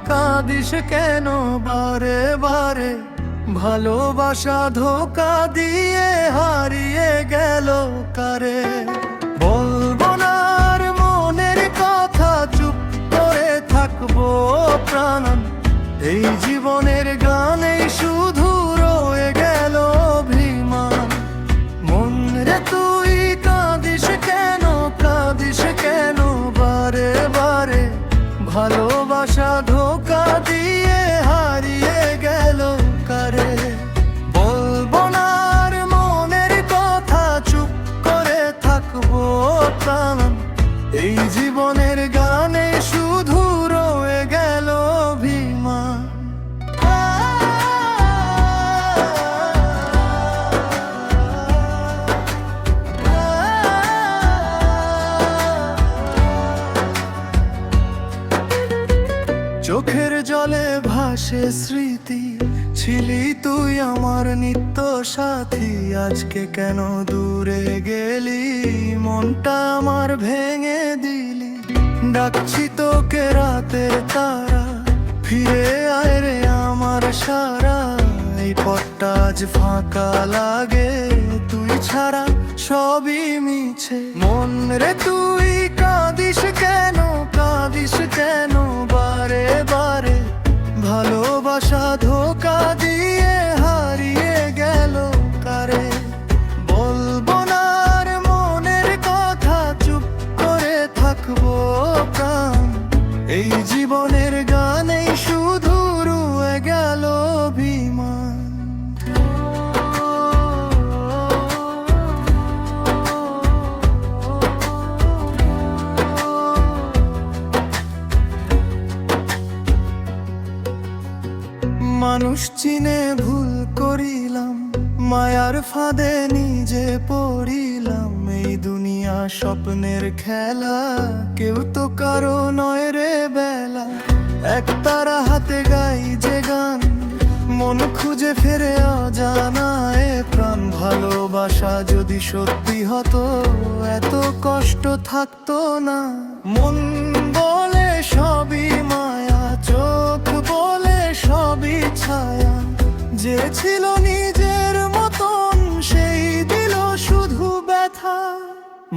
কাঁদিস কেন বারে বারে? ভালোবাসা ধোঁকা দিয়ে হারিয়ে গেল কারে? বলবো না আর মনের কথা, চুপ করে থাকবো প্রাণ। এই জীবনের গানেই শুধু রয়ে গেল অভিমান। মন রে তুই কাঁদিস কেন, কাঁদিস কেন বারে বারে? ভালোবাসা ধোঁকা দিয়ে হারিয়ে গেল কারে? বলবো না আর মনের কথা, চুপ করে থাকবো প্রাণ। এই জীবনের গানে শুধু রয়ে গেল অভিমান। চোখের জলে ভাসে স্মৃতি, ছিলি তুই আমার নিত্য সাথী। আজকে কেন দূরে গেলি, মনটা আমার ভেঙে দিলি। ডাকছি তোকে রাতের তারা, ফিরে আয় রে আমার সারা। এই পথটা আজ ফাঁকা লাগে, তুই ছাড়া সবই মিছে। মন রে তুই কাঁদিস কেন, কাঁদিস কেন বারে বারে? ভালোবাসা ধোঁকা দিয়ে হারিয়ে গেল কারে? বলবো না আর মনের কথা, চুপ করে থাকবো প্রাণ। এই জীবনের গানেই শুধু রয়ে গেল অভিমান। মানুষ চিনে ভুল করিলাম, মায়ার ফাঁদে নিজে পড়িলাম। এই দুনিয়া স্বপ্নের খেলা, কেউ তো কারো নয় রে বেলা। একতারা হাতে গাই যে গান, মন খুঁজে ফেরে অজানায় প্রাণ। ভালোবাসা যদি সত্যি হতো, এত কষ্ট থাকতো না। মন বলে সবই মায়া, চোখ বলে সবই ছায়া। যে ছিল নিজের মতন, সেই দিল শুধু ব্যথা।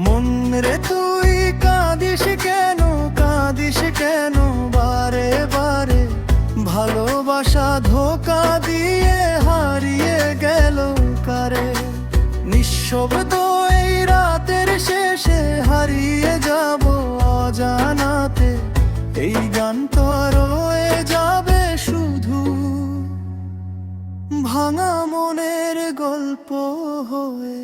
মন রে তুই কাঁদিস কেন, কাঁদিস কেন বারে বারে? ভালোবাসা ধোঁকা দিয়ে হারিয়ে গেল কারে? নিঃশব্দ এই রাতের শেষে হারিয়ে যাব অজানাতে। এই গান তো রয়ে যাবে শুধু ভাঙা মনের গল্প হয়ে।